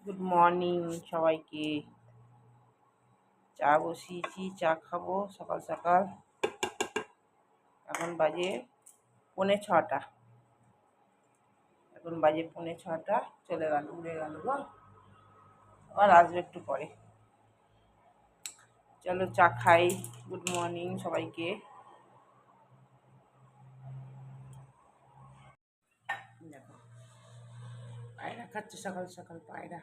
Good morning সবাইকে। চা বসিয়েছি, চা খাবো সকাল সকাল। এখন বাজে 6:45। চলে গেল, উড়ে গেল গো। আর আসবে একটু পরে। চলো চা খাই। গুড মর্নিং সবাইকে। দেখো পায়রা খাচ্ছে সকাল সকাল, পায়রা।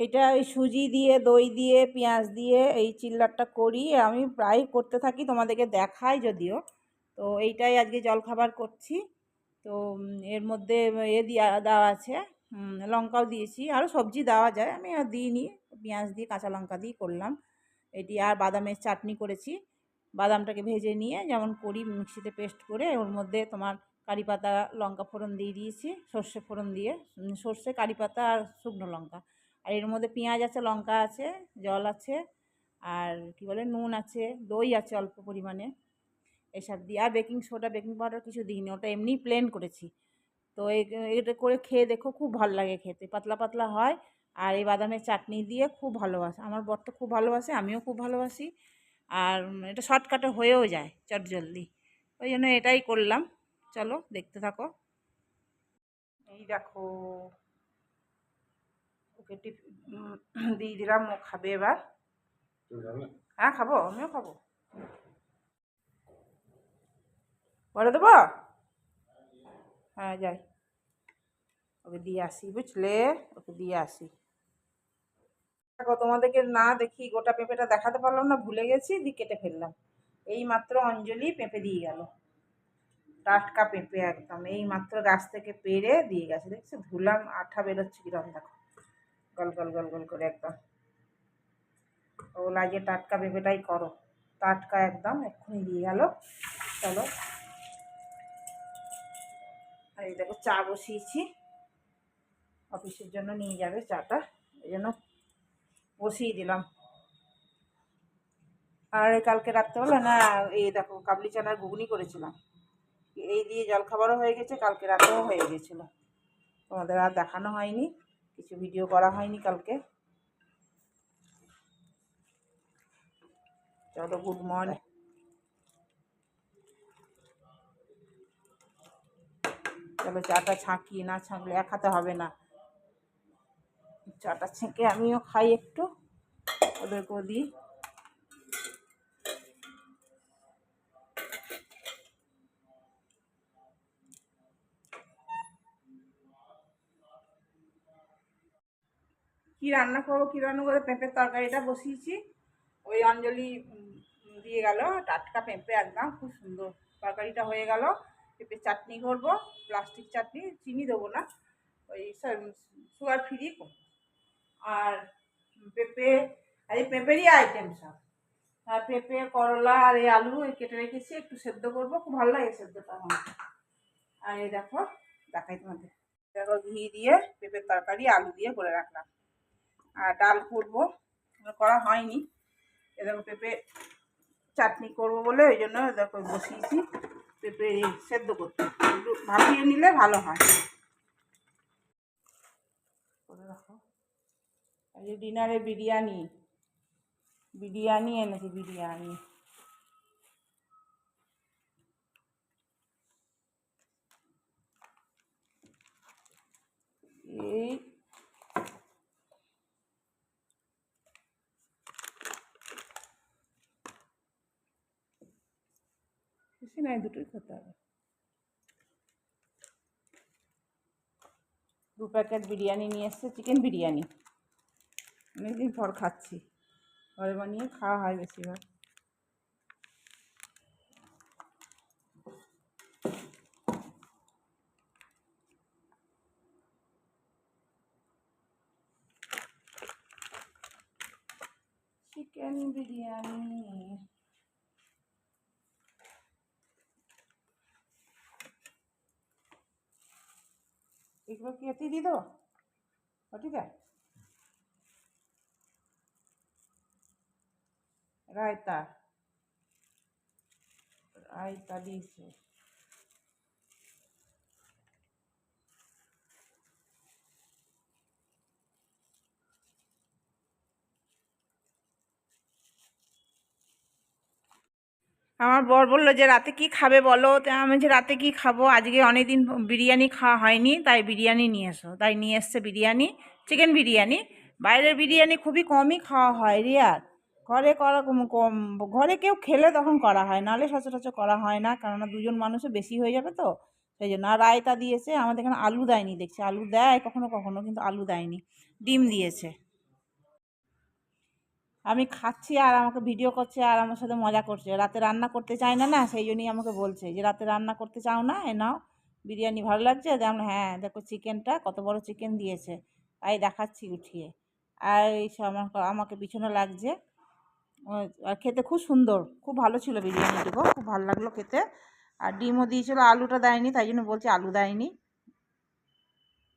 এটা ওই সুজি দিয়ে, দই দিয়ে, পেঁয়াজ দিয়ে এই চিল্লারটা করি। আমি প্রায় করতে থাকি, তোমাদেরকে দেখাই যদিও। তো এইটাই আজকে জলখাবার করছি। তো এর মধ্যে দেওয়া আছে, লঙ্কাও দিয়েছি, আরও সবজি দেওয়া যায়, আমি আর দিইনি। পেঁয়াজ দিয়ে, কাঁচা লঙ্কা দিয়ে করলাম এটি। আর বাদামের চাটনি করেছি। বাদামটাকে ভেজে নিয়ে যেমন করি মিক্সিতে পেস্ট করে, ওর মধ্যে তোমার কারি পাতা, লঙ্কা ফোড়ন দিয়ে দিয়েছি, সর্ষে ফোড়ন দিয়ে, সর্ষে, কারি পাতা আর শুকনো লঙ্কা। আর এর মধ্যে পেঁয়াজ আছে, লঙ্কা আছে, জল আছে, আর কি বলে নুন আছে, দই আছে অল্প পরিমাণে, এসব দিয়ে। আর বেকিং সোডা, বেকিং পাউডার কিছু দিইনি, ওটা এমনি প্লেন করেছি। তো এটা করে খেয়ে দেখো, খুব ভালো লাগে খেতে, পাতলা পাতলা হয়। আর এই বাদামের চাটনি দিয়ে খুব ভালোবাসে আমার বর, তো খুব ভালোবাসে, আমিও খুব ভালোবাসি। আর এটা শর্টকাটে হয়েও যায় চটজলদি, ওই জন্য এটাই করলাম। চলো দেখতে থাকো। এই দেখো, ওকে দিয়ে দিলাম, ও খাবে এবার। হ্যাঁ খাবো, আমিও খাবো। বলে দেবো? হ্যাঁ যাই, ওকে দিয়ে আসি, বুঝলে, ওকে দিয়ে আসি। দেখো, তোমাদেরকে না দেখি গোটা পেঁপেটা দেখাতে পারলাম না, ভুলে গেছি, দিয়ে কেটে ফেললাম। এই মাত্র অঞ্জলি পেঁপে দিয়ে গেল, টাটকা পেঁপে একদম, এই মাত্র গাছ থেকে পেড়ে দিয়ে গেছে। দেখছো ধুলাম, আঠা বেরোচ্ছে কিরম, দেখো গল গল গল গল করে একদম। ও লাগে টাটকা পেঁপেটাই করো, টাটকা একদম, এক্ষুনি দিয়ে গেল। চলো, আর এই দেখো চা বসিয়েছি, অফিসের জন্য নিয়ে যাবে চাটা, এই জন্য বসিয়ে দিলাম। আর কালকে রাত্রেবেলা না, এই দেখো কাবলি চানার ঘুগনি করেছিলাম, এই দিয়ে জলখাবারও হয়ে গেছে, কালকে রাতেও হয়ে গেছিল। তোমাদের আর দেখানো হয়নি, কিছু ভিডিও করা হয়নি কালকে। চলো গুড মর্নিং। চলো চাটা ছাঁকি, না ছাঁকলে এক হাতে হবে না। চাটা ছেঁকে আমিও খাই একটু, ওদেরকেও দিই। কি রান্না করবো, কি রান্না করে, পেঁপের তরকারিটা বসিয়েছি। ওই অঞ্জলি দিয়ে গেল টাটকা পেঁপে একদম, খুব সুন্দর তরকারিটা হয়ে গেল। পেঁপে চাটনি করবো, প্লাস্টিক চাটনি, চিনি দেবো না, ওই সুগার ফ্রি। আর পেঁপে, আর এই পেঁপেরই আইটেম সব। আর পেঁপে, করলা আর এই আলু কেটে রেখেছি, একটু সেদ্ধ করবো, খুব ভালো লাগে সেদ্ধটা আমার। আর এই দেখো, দেখাই তোমাদের, দেখো ঘি দিয়ে পেঁপের তরকারি আলু দিয়ে করে রাখলাম। আর ডাল করবো, করা হয়নি। এ দেখো পেঁপে চাটনি করবো বলে ওই জন্য দেখো বসিয়েছি পেঁপে সেদ্ধ করতে, একটু ভাপিয়ে নিলে ভালো হয়। করে রাখো। এই যে ডিনারে বিরিয়ানি, বিরিয়ানি এনেছি, বিরিয়ানি। এই বেশি নয়, দুটোই খেতে হবে। 2 প্যাকেট বিরিয়ানি নিয়ে এসছে, চিকেন বিরিয়ানি, অনেকদিন পর খাচ্ছি, ঘরে বানিয়ে খাওয়া হয় বেশিরভাগ। চিকেন বিরিয়ানি, এগুলো কি এতেই দিয়ে দেবো, ঠিক আছে। রায়তা রায়তা দিয়েছে। আমার বর বললো যে রাতে কি খাবে বলো, তো আমি যে রাতে কি খাবো, আজকে অনেকদিন বিরিয়ানি খাওয়া হয়নি, তাই বিরিয়ানি নিয়ে এসো, তাই নিয়ে এসছে বিরিয়ানি, চিকেন বিরিয়ানি। বাইরের বিরিয়ানি খুবই কমই খাওয়া হয় রিয়ার, ঘরে করা কম, ঘরে কেউ খেলে তখন করা হয়, নাহলে সচরাচর করা হয় না, কেননা দুজন মানুষও বেশি হয়ে যাবে তো সেই জন্য। আর রায়তা দিয়েছে, আমাদের এখানে আলু দেয়নি, দেখছি আলু দেয় কখনো কখনো, কিন্তু আলু দেয়নি, ডিম দিয়েছে। আমি খাচ্ছি আর আমাকে ভিডিও করছে আর আমার সাথে মজা করছে, রাতে রান্না করতে চায় না, না সেই জন্যই আমাকে বলছে যে রাতে রান্না করতে চাও না, এ নাও বিরিয়ানি ভালো লাগছে, যেমন হ্যাঁ দেখো চিকেনটা কত বড় চিকেন দিয়েছে, তাই দেখাচ্ছি উঠিয়ে। আর এই সব আমাকে পিছনে লাগছে। আর খেতে খুব সুন্দর, খুব ভালো ছিল বিরিয়ানিটুকু, খুব ভালো লাগলো খেতে। আর ডিমও দিয়েছিলো, আলুটা দেয়নি, তাই জন্য বলছে আলু দেয়নি।